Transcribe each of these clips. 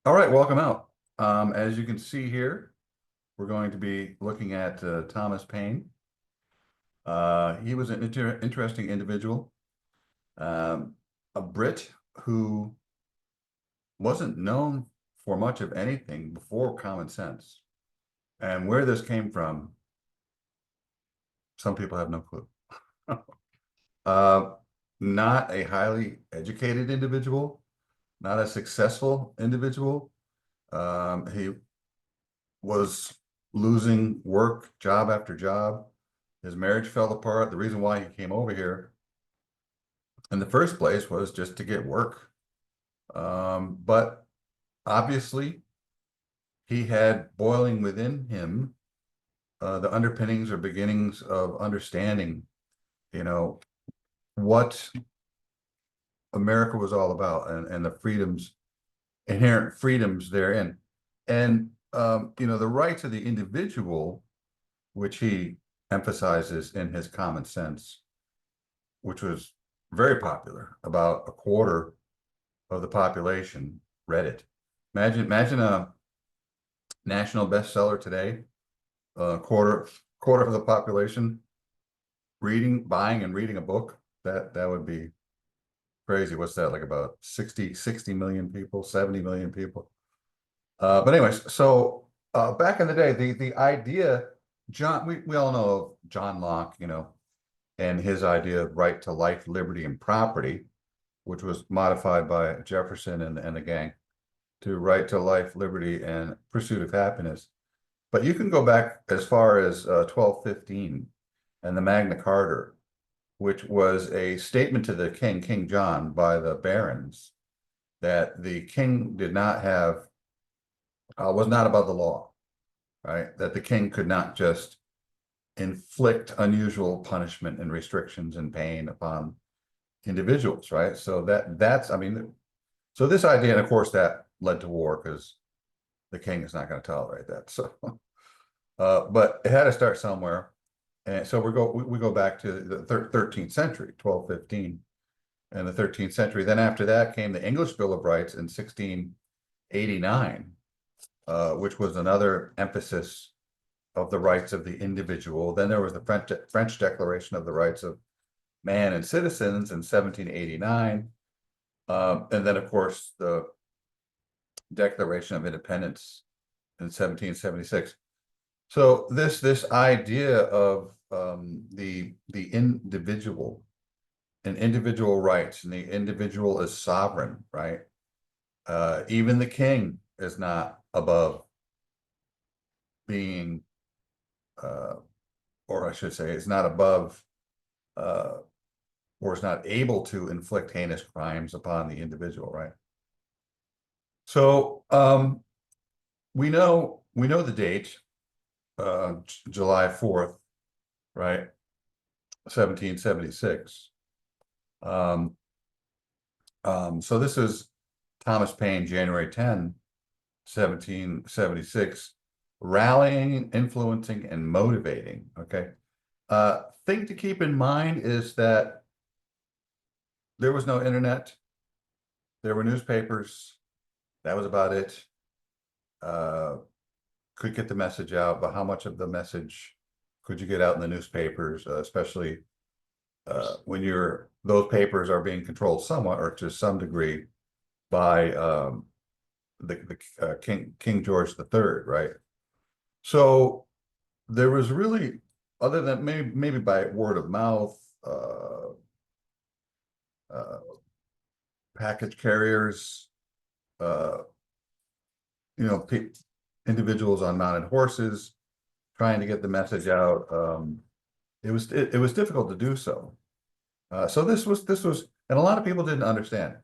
All right, welcome out. As you can see here, we're going to be looking at Thomas Paine. He was an interesting individual, um, a Brit who wasn't known for much of anything before common sense. And where this came from, some people have no clue. Uh, Not a highly educated individual, not a successful individual. He was losing work, job after job. His marriage fell apart. The reason why he came over here in the first place was just to get work. But obviously, he had boiling within him the underpinnings or beginnings of understanding, you know, what America was all about and the freedoms, inherent freedoms therein. And, the rights of the individual, which he emphasizes in his common sense, which was very popular. About a quarter of the population read it. Imagine a national bestseller today. A quarter of the population buying and reading a book. That would be crazy. What's that, like about 60 million people, 70 million people? But anyways, so back in the day, the idea, we all know of John Locke, and his idea of right to life, liberty, and property, which was modified by Jefferson and the gang to right to life, liberty, and pursuit of happiness. But you can go back as far as 1215 and the Magna Carta, which was a statement to the king, King John, by the barons, that the king did not have, was not above the law, right? That the king could not just inflict unusual punishment and restrictions and pain upon individuals, right? So so this idea, and of course that led to war because the king is not going to tolerate that. So, but it had to start somewhere. And so we go back to the 13th century, 1215, and the 13th century. Then after that came the English Bill of Rights in 1689, which was another emphasis of the rights of the individual. Then there was the French Declaration of the Rights of Man and Citizens in 1789. And then, of course, the Declaration of Independence in 1776. So this idea of the individual and individual rights, and the individual is sovereign, right? Even the king is not above being, or I should say, is not above, or is not able to inflict heinous crimes upon the individual, right? So we know the date, July 4th, right? 1776. So this is Thomas Paine, January 10, 1776, rallying, influencing, and motivating. Okay. Thing to keep in mind is that there was no internet. There were newspapers. That was about it. Could get the message out, but how much of the message could you get out in the newspapers, especially when those papers are being controlled somewhat or to some degree by the King George III, right? So there was really, other than maybe by word of mouth, uh, package carriers, uh, you know, individuals on mounted horses trying to get the message out. It was difficult to do so. So this was, and a lot of people didn't understand,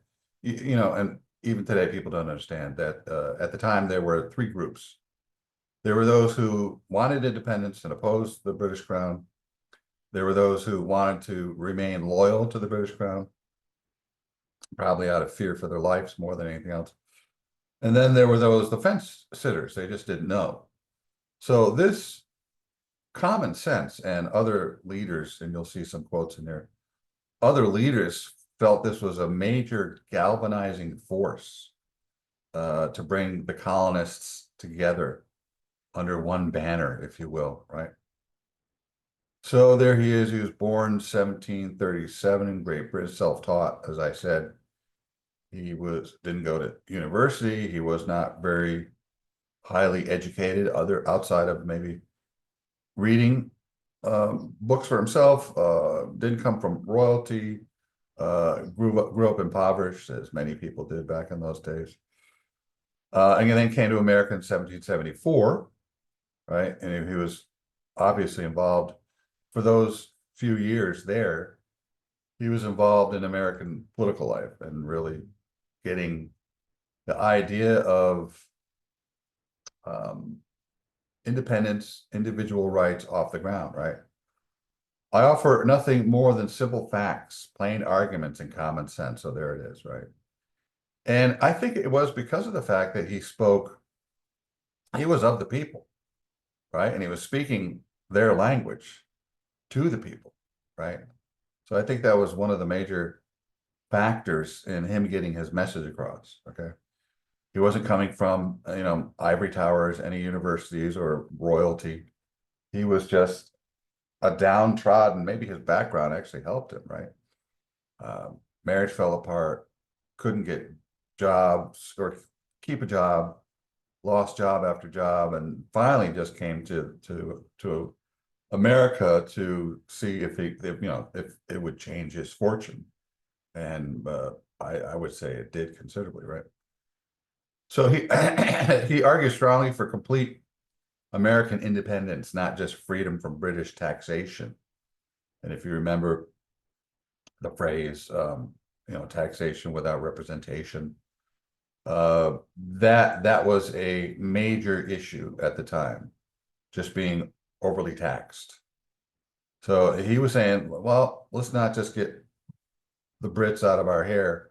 and even today people don't understand that at the time there were three groups. There were those who wanted independence and opposed the British Crown. There were those who wanted to remain loyal to the British Crown, probably out of fear for their lives more than anything else. And then there were the fence sitters. They just didn't know. So this common sense and other leaders, and you'll see some quotes in there, other leaders felt this was a major galvanizing force to bring the colonists together under one banner, if you will, right? So there he is. He was born 1737 in Great Britain, self-taught, as I said. He didn't go to university. He was not very highly educated, outside of maybe reading books for himself. Didn't come from royalty. Grew up impoverished, as many people did back in those days. And then came to America in 1774, right? And he was obviously involved for those few years there. He was involved in American political life and really getting the idea of independence, individual rights off the ground, right? I offer nothing more than simple facts, plain arguments, and common sense. So there it is, right? And I think it was because of the fact that he was of the people, right? And he was speaking their language to the people, right? So I think that was one of the major factors in him getting his message across, okay? He wasn't coming from, ivory towers, any universities or royalty. He was just a downtrodden, maybe his background actually helped him, right? Marriage fell apart, couldn't get jobs or keep a job, lost job after job, and finally just came to America to see if it would change his fortune. And I would say it did considerably, right? So he he argues strongly for complete American independence, not just freedom from British taxation. And if you remember the phrase, taxation without representation, that was a major issue at the time, just being overly taxed. So he was saying, well, let's not just get the Brits out of our hair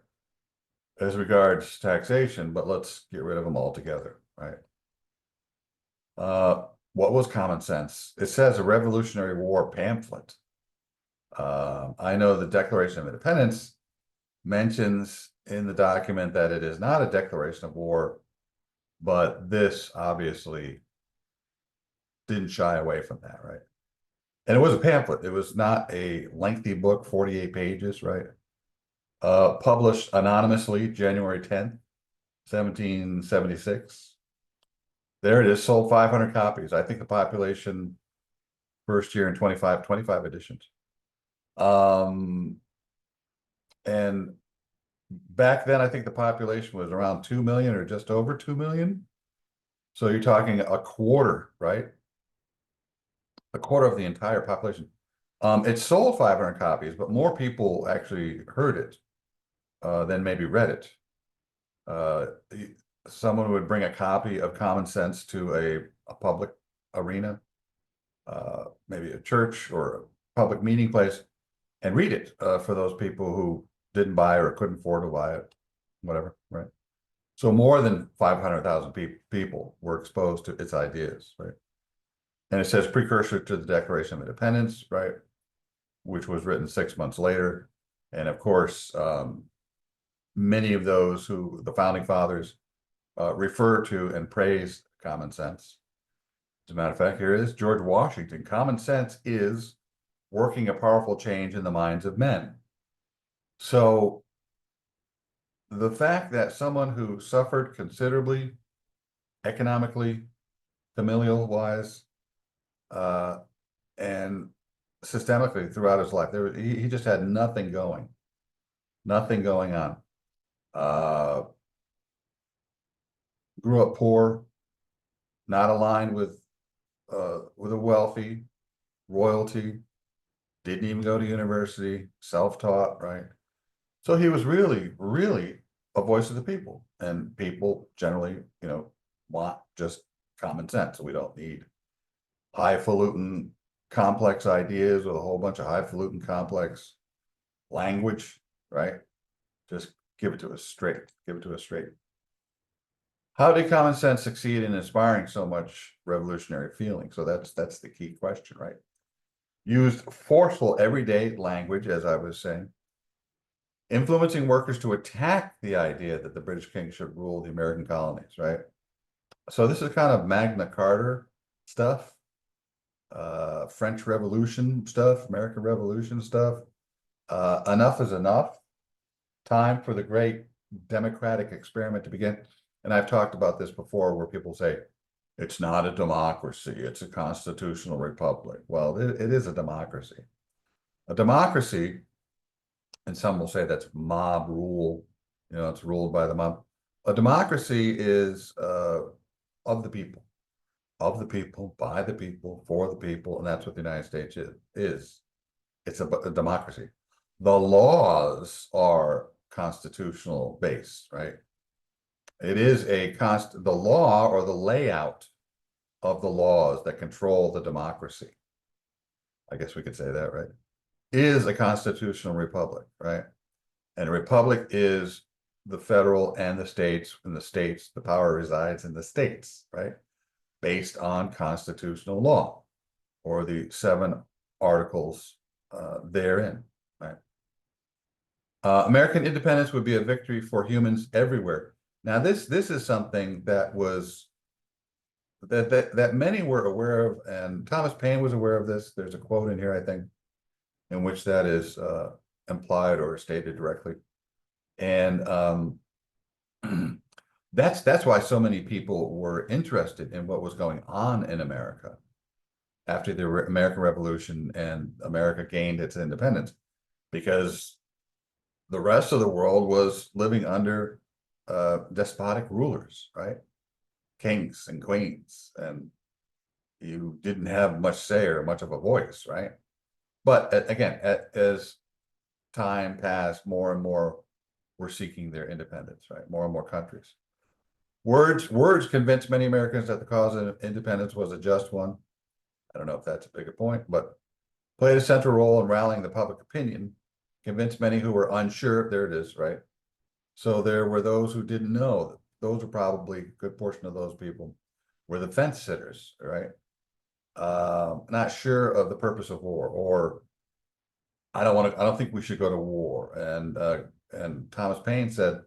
as regards taxation, but let's get rid of them altogether, right? What was common sense? It says a Revolutionary War pamphlet. I know the Declaration of Independence mentions in the document that it is not a declaration of war, but this obviously didn't shy away from that, right? And it was a pamphlet. It was not a lengthy book, 48 pages, right? Published anonymously January 10th, 1776. There it is, sold 500 copies. I think the population first year in 25 editions. And back then, I think the population was around 2 million or just over 2 million. So you're talking a quarter, right? A quarter of the entire population. It sold 500 copies, but more people actually heard it than maybe read it. Someone would bring a copy of Common Sense to a public arena, maybe a church or a public meeting place, and read it for those people who didn't buy or couldn't afford to buy it, whatever, right? So more than 500,000 people were exposed to its ideas, right? And it says precursor to the Declaration of Independence, right? Which was written 6 months later. And of course, many of those who the founding fathers refer to and praise common sense. As a matter of fact, here it is, George Washington. Common sense is working a powerful change in the minds of men. So the fact that someone who suffered considerably economically, familial wise, and systemically throughout his life, he just had nothing going on. Grew up poor, not aligned with a wealthy, royalty, didn't even go to university, self-taught, right? So he was really, really a voice of the people, and people generally, want just common sense. We don't need highfalutin, complex ideas with a whole bunch of highfalutin, complex language, right? Just give it to us straight. Give it to us straight. How did common sense succeed in inspiring so much revolutionary feeling? So that's the key question, right? Used forceful everyday language, as I was saying, influencing workers to attack the idea that the British king should rule the American colonies, right? So this is kind of Magna Carta stuff, French Revolution stuff, American Revolution stuff. Enough is enough. Time for the great democratic experiment to begin. And I've talked about this before, where people say, it's not a democracy, it's a constitutional republic. Well, it is a democracy. A democracy, and some will say that's mob rule, it's ruled by the mob. A democracy is of the people, by the people, for the people, and that's what the United States is. It's a democracy. The laws are constitutional based, right? It is the law, or the layout of the laws that control the democracy, I guess we could say that, right, is a constitutional republic, right? And a republic is the federal and the states, the power resides in the states, right? Based on constitutional law, or the 7 articles therein, right? American independence would be a victory for humans everywhere. Now, this is something that was that many were aware of, and Thomas Paine was aware of this. There's a quote in here, I think, in which that is implied or stated directly. And that's why so many people were interested in what was going on in America after the American Revolution and America gained its independence, because the rest of the world was living under despotic rulers, right? Kings and queens, and you didn't have much say or much of a voice, right? But again, as time passed, more and more were seeking their independence, right? More and more countries. Words convinced many Americans that the cause of independence was a just one. I don't know if that's a bigger point, but played a central role in rallying the public opinion, convinced many who were unsure. There it is, right? So there were those who didn't know. Those were probably a good portion of those people were the fence sitters, right? Not sure of the purpose of war, or I don't think we should go to war. And Thomas Paine said,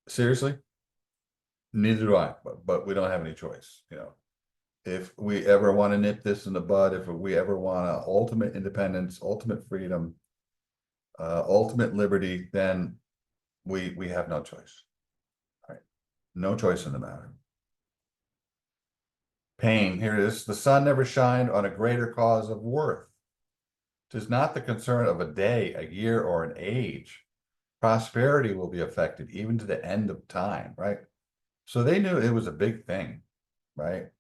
seriously, neither do I, but we don't have any choice, If we ever want to nip this in the bud, if we ever want ultimate independence, ultimate freedom, ultimate liberty, then we have no choice. Right? No choice in the matter. Pain, here it is. The sun never shined on a greater cause of worth. 'Tis not the concern of a day, a year, or an age. Prosperity will be affected even to the end of time, right? So they knew it was a big thing, right?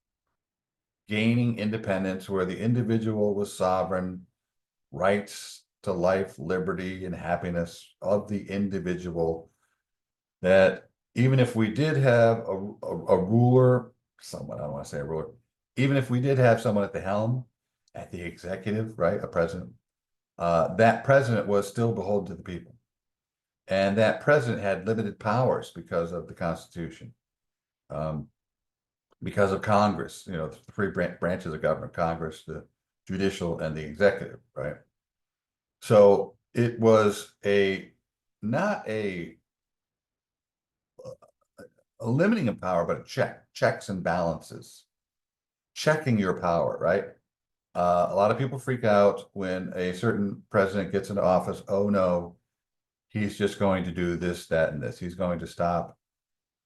Gaining independence, where the individual was sovereign, rights to life, liberty, and happiness of the individual, that even if we did have a ruler, someone, I don't want to say a ruler, even if we did have someone at the helm, at the executive, right, a president, that president was still beholden to the people. And that president had limited powers because of the Constitution, because of Congress, the 3 branches of government: Congress, the judicial, and the executive, right? So it was not a limiting of power, but checks and balances, checking your power, right? A lot of people freak out when a certain president gets into office. Oh no, he's just going to do this, that, and this. He's going to stop.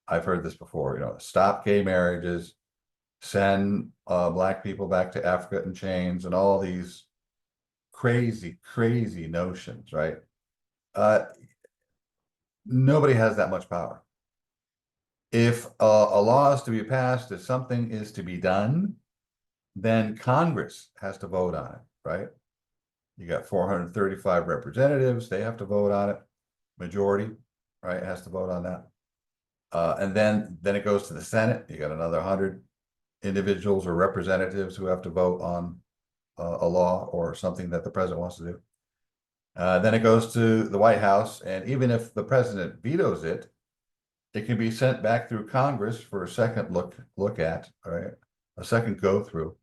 I've heard this before, stop gay marriages, send Black people back to Africa in chains, and all these crazy, crazy notions, right? Nobody has that much power. If a law is to be passed, if something is to be done, then Congress has to vote on it, right? You got 435 representatives, they have to vote on it. Majority, right, has to vote on that. And then it goes to the Senate. You got another 100 individuals or representatives who have to vote on a law or something that the president wants to do. Then it goes to the White House, and even if the president vetoes it, it can be sent back through Congress for a second look at, right? A second go through.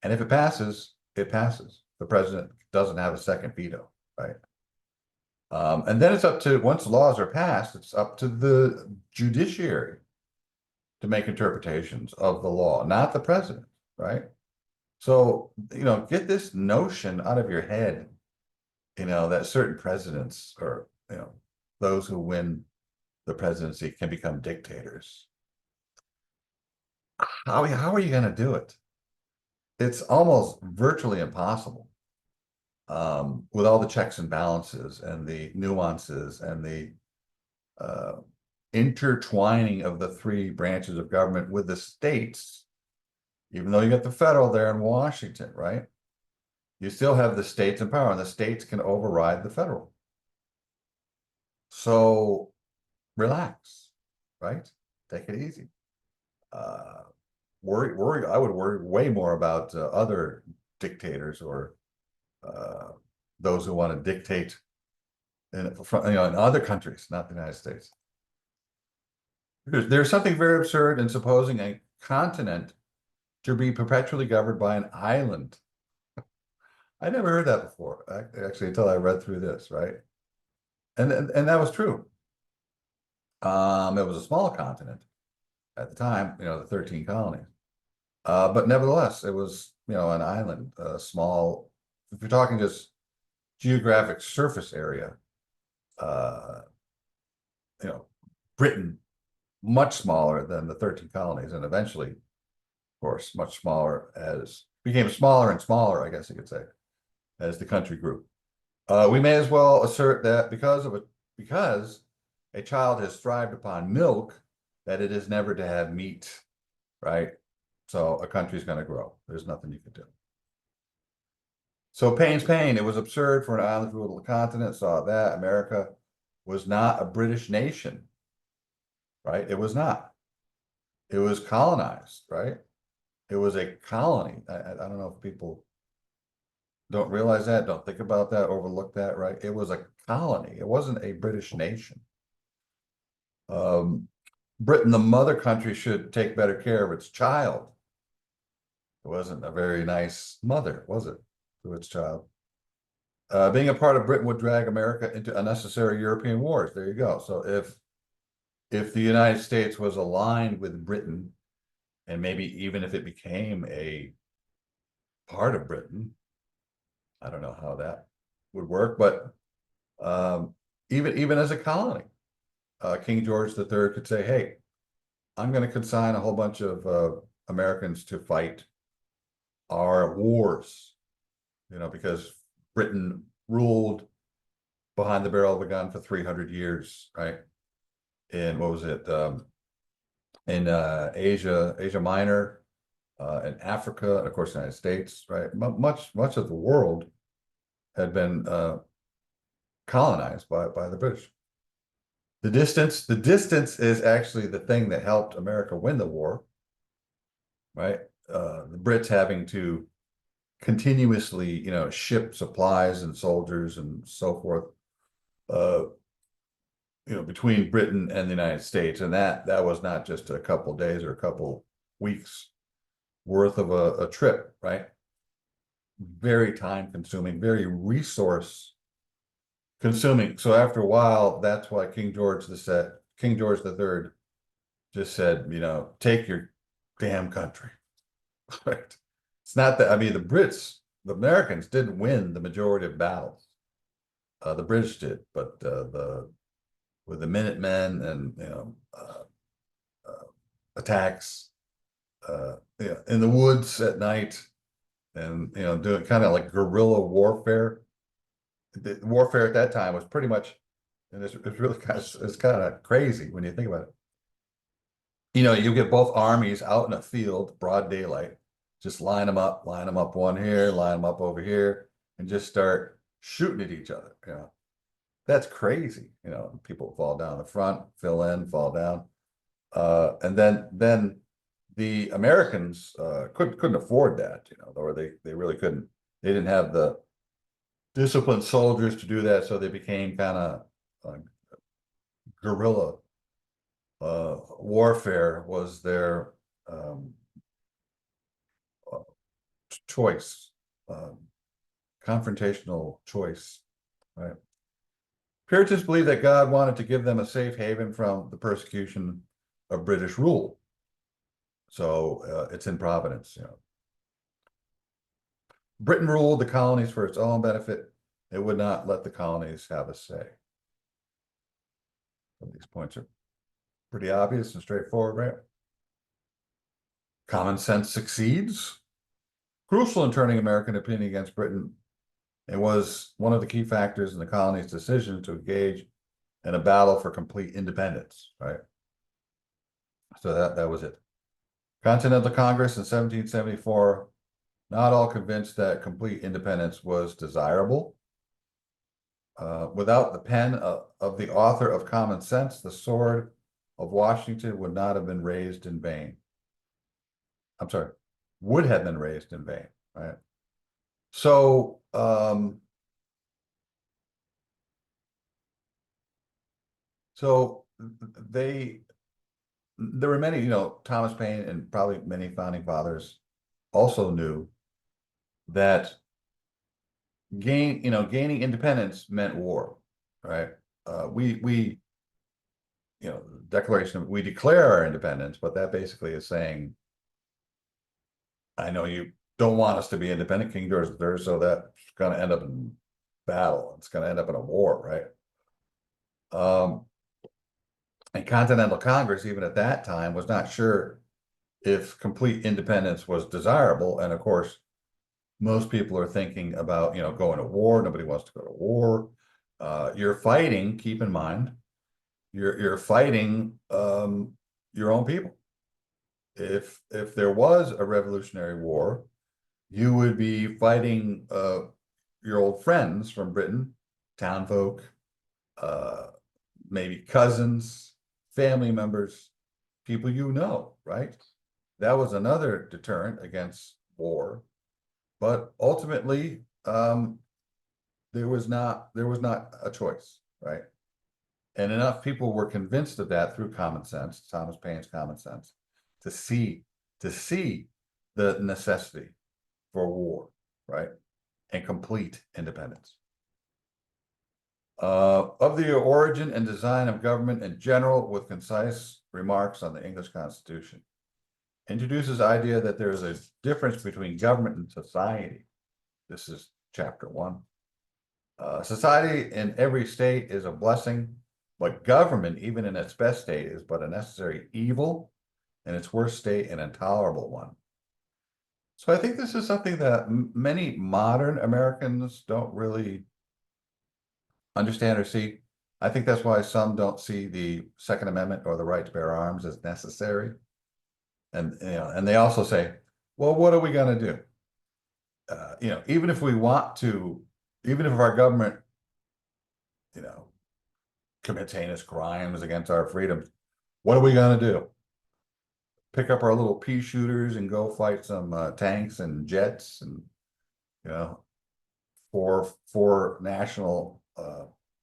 And if it passes, it passes. The president doesn't have a second veto, right? And then it's up to, once laws are passed, it's up to the judiciary to make interpretations of the law, not the president, right? So, get this notion out of your head, that certain presidents or, those who win the presidency can become dictators. How are you going to do it? It's almost virtually impossible, with all the checks and balances and the nuances and the uh, intertwining of the three branches of government with the states. Even though you got the federal there in Washington, right? You still have the states in power, and the states can override the federal. So relax, right? Take it easy. I would worry way more about other dictators or uh, those who want to dictate in other countries, not the United States. There's something very absurd in supposing a continent to be perpetually governed by an island. I never heard that before, actually, until I read through this, right? And that was true. It was a small continent at the time, the 13 colonies. But nevertheless, it was, an island, small. If you're talking just geographic surface area, uh, you know, Britain, much smaller than the 13 colonies, and eventually, of course, much smaller became smaller and smaller, I guess you could say, as the country grew. We may as well assert that because a child has thrived upon milk, that it is never to have meat, right? So a country's going to grow. There's nothing you can do. So pain's pain. It was absurd for an island ruled the continent. Saw that America was not a British nation, right? It was not. It was colonized, right? It was a colony. I don't know if people don't realize that, don't think about that, overlook that, right? It was a colony. It wasn't a British nation. Britain, the mother country, should take better care of its child. It wasn't a very nice mother, was it, to its child? Being a part of Britain would drag America into unnecessary European wars. There you go. So if the United States was aligned with Britain, and maybe even if it became a part of Britain, I don't know how that would work, but even as a colony, King George III could say, "Hey, I'm going to consign a whole bunch of Americans to fight our wars," because Britain ruled behind the barrel of a gun for 300 years, right? And what was it? In Asia Minor, in Africa, and of course, the United States, right? Much of the world had been colonized by the British. The distance is actually the thing that helped America win the war, right? The Brits having to continuously, ship supplies and soldiers and so forth, between Britain and the United States, and that was not just a couple days or a couple weeks worth of a trip, right? Very time consuming, very resource consuming. So after a while, that's why King George III just said, take your damn country. Right? It's not that, I mean, the Americans didn't win the majority of battles. The British did, but with the Minutemen and attacks in the woods at night, and doing kind of like guerrilla warfare. The warfare at that time was pretty much, and it's really it's kind of crazy when you think about it. You get both armies out in a field, broad daylight, just line them up one here, line them up over here, and just start shooting at each other. That's crazy. People fall down the front, fill in, fall down. And then the Americans couldn't afford that, or they really couldn't. They didn't have the disciplined soldiers to do that, so they became kind of guerrilla warfare was their choice, confrontational choice, right? Puritans believed that God wanted to give them a safe haven from the persecution of British rule. So it's in Providence, you know. Britain ruled the colonies for its own benefit. It would not let the colonies have a say. So these points are pretty obvious and straightforward, right? Common sense succeeds. Crucial in turning American opinion against Britain, it was one of the key factors in the colonies' decision to engage in a battle for complete independence, right? So that was it. Continental Congress in 1774, not all convinced that complete independence was desirable. Without the pen of the author of Common Sense, the sword of Washington would not have been raised in vain. I'm sorry, would have been raised in vain, right? So, so there were many, you know, Thomas Paine and probably many founding fathers also knew that gaining independence meant war, right? We, you know, declaration, we declare our independence, but that basically is saying, I know you don't want us to be independent, King George III, so that's going to end up in battle. It's going to end up in a war, right? And Continental Congress, even at that time, was not sure if complete independence was desirable. And of course, most people are thinking about, you know, going to war. Nobody wants to go to war. You're fighting, keep in mind, you're fighting your own people. If there was a Revolutionary War, you would be fighting your old friends from Britain, townfolk, maybe cousins, family members, people you know, right? That was another deterrent against war. But ultimately, there was not a choice, right? And enough people were convinced of that through common sense, Thomas Paine's Common Sense, to see the necessity for war, right? And complete independence. Of the origin and design of government in general, with concise remarks on the English Constitution. Introduces idea that there is a difference between government and society. This is chapter 1. Society in every state is a blessing, but government, even in its best state, is but a necessary evil, and its worst state an intolerable one. So I think this is something that many modern Americans don't really understand or see. I think that's why some don't see the Second Amendment or the right to bear arms as necessary. And you know, and they also say, well, what are we going to do? You know, even if we want to, even if our government, you know, commits heinous crimes against our freedoms, what are we going to do? Pick up our little pea shooters and go fight some tanks and jets and, you know, for national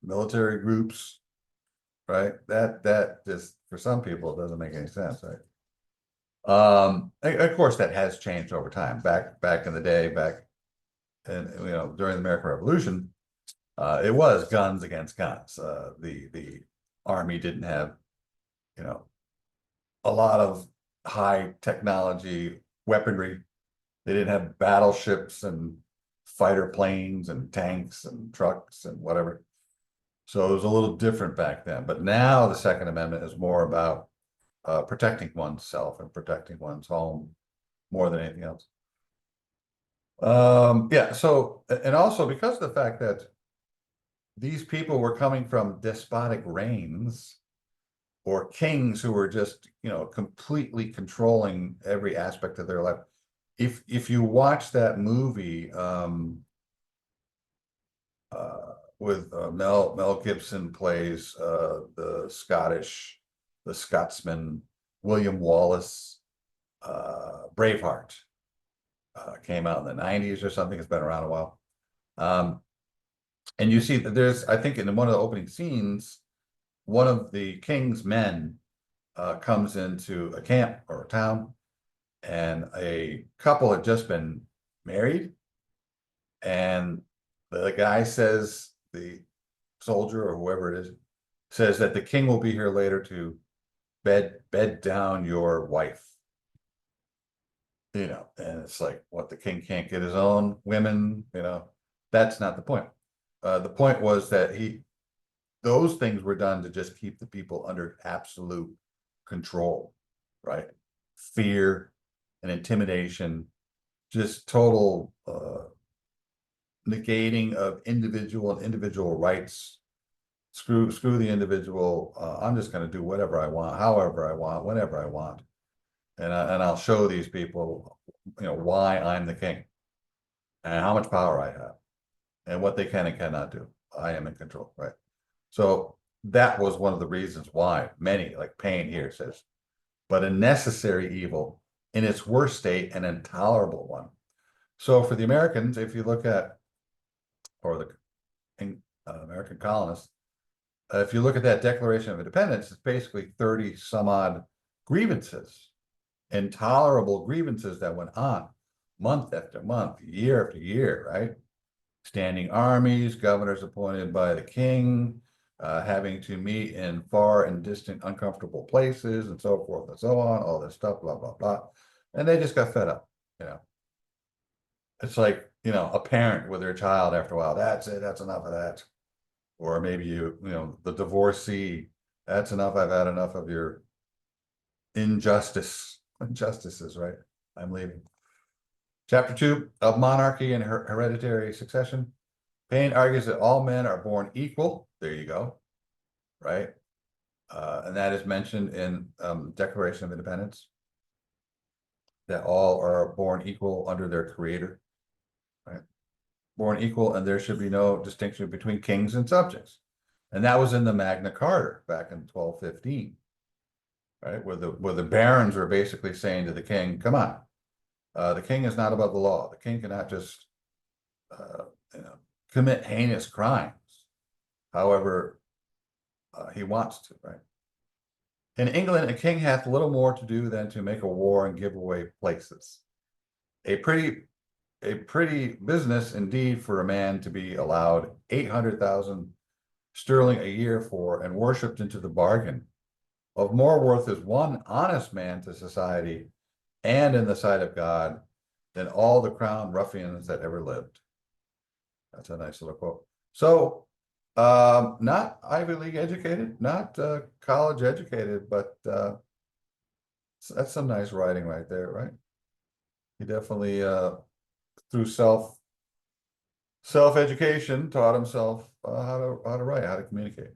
military groups, right? That just, for some people, it doesn't make any sense, right? Of course, that has changed over time. Back in the day, and you know, during the American Revolution, it was guns against guns. The army didn't have, you know, a lot of high technology weaponry. They didn't have battleships and fighter planes and tanks and trucks and whatever. So it was a little different back then. But now the Second Amendment is more about protecting oneself and protecting one's home more than anything else. Yeah, so, and also because of the fact that these people were coming from despotic reigns or kings who were just, you know, completely controlling every aspect of their life. If you watch that movie with Mel Gibson plays the Scotsman William Wallace, Braveheart, came out in the 90s or something. It's been around a while. And you see that there's, I think in one of the opening scenes, one of the king's men comes into a camp or a town, and a couple had just been married, and the guy says, the soldier or whoever it is, says that the king will be here later to bed down your wife. And it's like, what, the king can't get his own women, that's not the point. The point was that those things were done to just keep the people under absolute control, right? Fear and intimidation, just total negating of individual rights. Screw the individual. I'm just going to do whatever I want, however I want, whenever I want, and I'll show these people, why I'm the king, and how much power I have, and what they can and cannot do. I am in control, right? So that was one of the reasons why many, like Payne here says, but a necessary evil in its worst state, an intolerable one. So for the Americans, if you look at, or the American colonists, if you look at that Declaration of Independence, it's basically 30 some odd grievances, intolerable grievances that went on month after month, year after year, right? Standing armies, governors appointed by the king, having to meet in far and distant, uncomfortable places, and so forth and so on, all this stuff, blah, blah, blah. And they just got fed up, It's like, a parent with their child after a while, that's it, that's enough of that. Or maybe the divorcee, that's enough, I've had enough of your injustices, right? I'm leaving. Chapter 2 of Monarchy and Hereditary Succession. Payne argues that all men are born equal. There you go, right? And that is mentioned in Declaration of Independence, that all are born equal under their creator, right? Born equal, and there should be no distinction between kings and subjects. And that was in the Magna Carta back in 1215, right? Where the barons were basically saying to the king, come on, the king is not above the law. The king cannot just commit heinous crimes however he wants to, right? In England, a king hath little more to do than to make a war and give away places. A pretty business indeed for a man to be allowed 800,000 sterling a year for, and worshipped into the bargain. Of more worth is one honest man to society and in the sight of God than all the crown ruffians that ever lived. That's a nice little quote. So not Ivy League educated, not college educated, but that's some nice writing right there, right? He definitely through self-education taught himself how to write, how to communicate.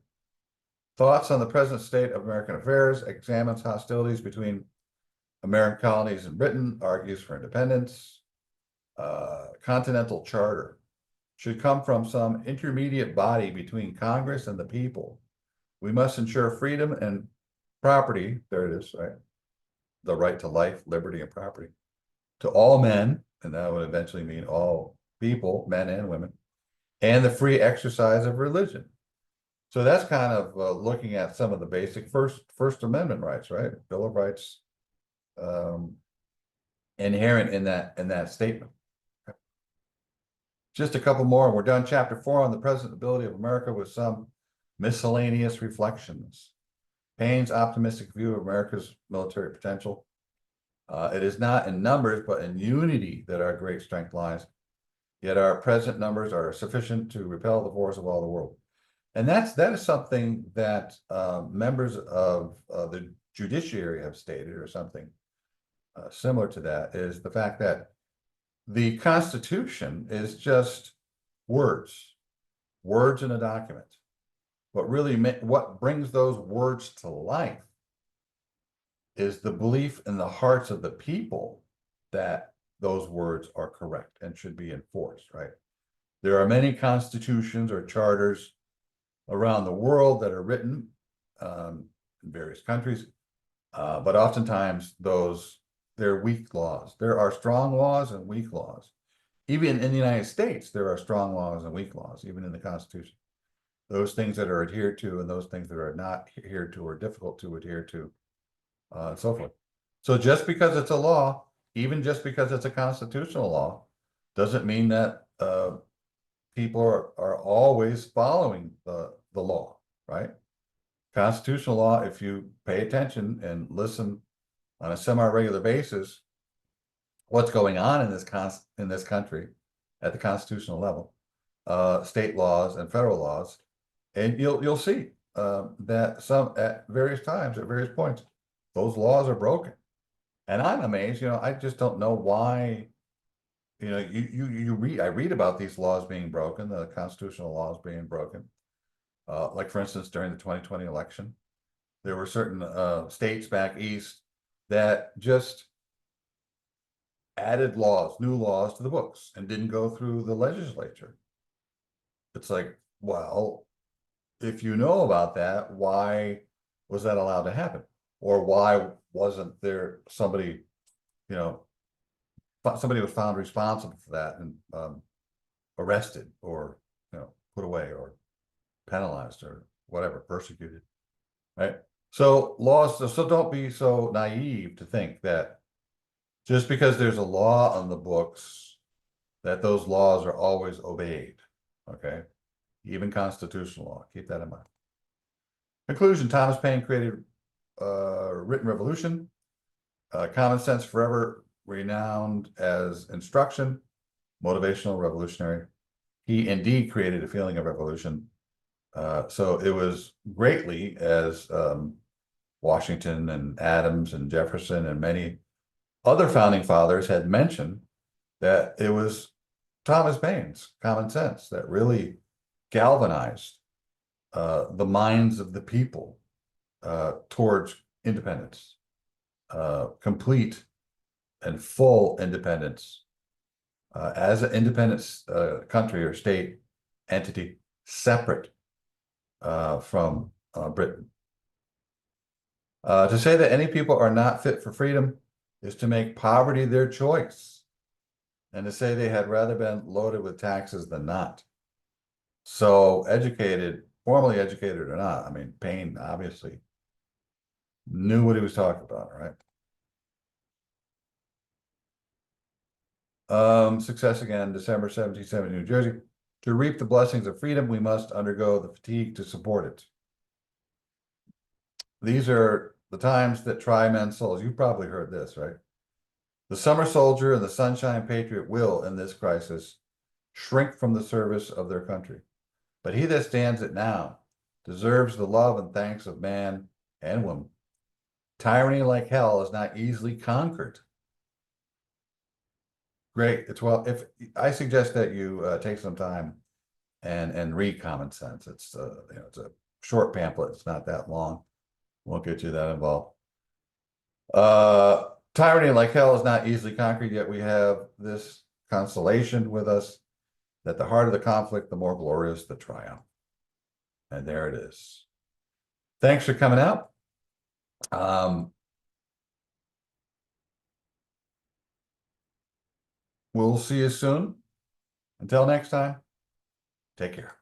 Thoughts on the present state of American affairs, examines hostilities between American colonies and Britain, argues for independence. Continental Charter should come from some intermediate body between Congress and the people. We must ensure freedom and property, there it is, right? The right to life, liberty, and property to all men, and that would eventually mean all people, men and women, and the free exercise of religion. So that's kind of looking at some of the basic First Amendment rights, right? Bill of Rights inherent in that statement. Just a couple more and we're done. Chapter 4 on the present ability of America with some miscellaneous reflections. Payne's optimistic view of America's military potential. It is not in numbers, but in unity that our great strength lies. Yet our present numbers are sufficient to repel the force of all the world. And that is something that members of the judiciary have stated, or something similar to that, is the fact that the Constitution is just words in a document. But really, what brings those words to life is the belief in the hearts of the people that those words are correct and should be enforced, right? There are many constitutions or charters around the world that are written in various countries, but oftentimes they're weak laws. There are strong laws and weak laws. Even in the United States, there are strong laws and weak laws, even in the Constitution. Those things that are adhered to and those things that are not adhered to or difficult to adhere to, and so forth. So just because it's a law, even just because it's a constitutional law, doesn't mean that people are always following the law, right? Constitutional law, if you pay attention and listen on a semi-regular basis, what's going on in this country at the constitutional level, state laws and federal laws, and you'll see that some at various times, at various points, those laws are broken. And I'm amazed, I just don't know why, I read about these laws being broken, the constitutional laws being broken. Like for instance, during the 2020 election, there were certain states back east that just added new laws to the books and didn't go through the legislature. It's like, well, if you know about that, why was that allowed to happen? Or why wasn't there somebody was found responsible for that and arrested or put away or penalized or whatever, persecuted, right? So don't be so naive to think that just because there's a law on the books, that those laws are always obeyed, okay? Even constitutional law, keep that in mind. Conclusion, Thomas Paine created written revolution, common sense forever renowned as instruction, motivational revolutionary. He indeed created a feeling of revolution. So it was greatly as Washington and Adams and Jefferson and many other founding fathers had mentioned, that it was Thomas Paine's common sense that really galvanized the minds of the people towards independence, complete and full independence as an independent country or state entity, separate from Britain. To say that any people are not fit for freedom is to make poverty their choice, and to say they had rather been loaded with taxes than not. So educated, formally educated or not, I mean, Paine obviously knew what he was talking about, right? Success again, December 1770, New Jersey. To reap the blessings of freedom, we must undergo the fatigue to support it. These are the times that try men's souls. You've probably heard this, right? The summer soldier and the sunshine patriot will, in this crisis, shrink from the service of their country. But he that stands it now deserves the love and thanks of man and woman. Tyranny like hell is not easily conquered. Great. If I suggest that you take some time and read Common Sense. It's it's a short pamphlet. It's not that long. Won't get you that involved. Tyranny like hell is not easily conquered, yet we have this consolation with us, that the harder the conflict, the more glorious the triumph. And there it is. Thanks for coming out. We'll see you soon. Until next time, take care.